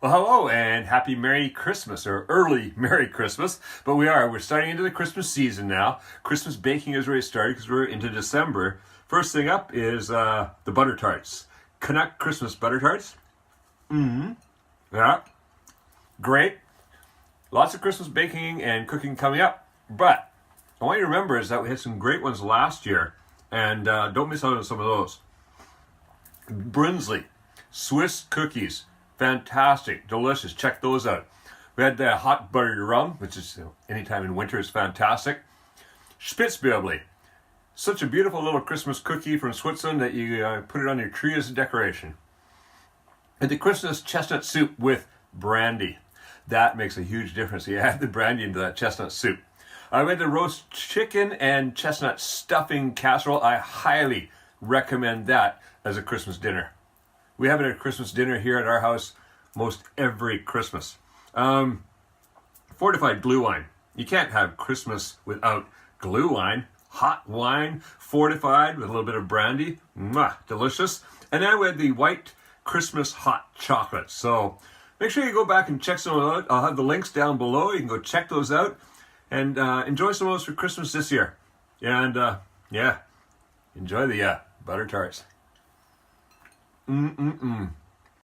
Well, hello and happy Merry Christmas or early Merry Christmas. But we're starting into the Christmas season now. Christmas baking has already started because we're into December. First thing up is the butter tarts. Canuck Christmas butter tarts. Yeah, great. Lots of Christmas baking and cooking coming up. But I want you to remember is that we had some great ones last year. And don't miss out on some of those. Brunsli, Swiss cookies. Fantastic, delicious. Check those out. We had the Hot Buttered Rum, which is anytime in winter is fantastic. Spitzbüebli, such a beautiful little Christmas cookie from Switzerland that you put it on your tree as a decoration. And the Christmas chestnut soup with brandy. That makes a huge difference. You add the brandy into that chestnut soup. I went the roast chicken and chestnut stuffing casserole. I highly recommend that as a Christmas dinner. We have it at a Christmas dinner here at our house most every Christmas. Fortified Glühwein. You can't have Christmas without glühwein. Hot wine, fortified with a little bit of brandy. Mwah, delicious. And then we had the white Christmas hot chocolate. So make sure you go back and check some of those. I'll have the links down below. You can go check those out and enjoy some of those for Christmas this year. And enjoy the butter tarts.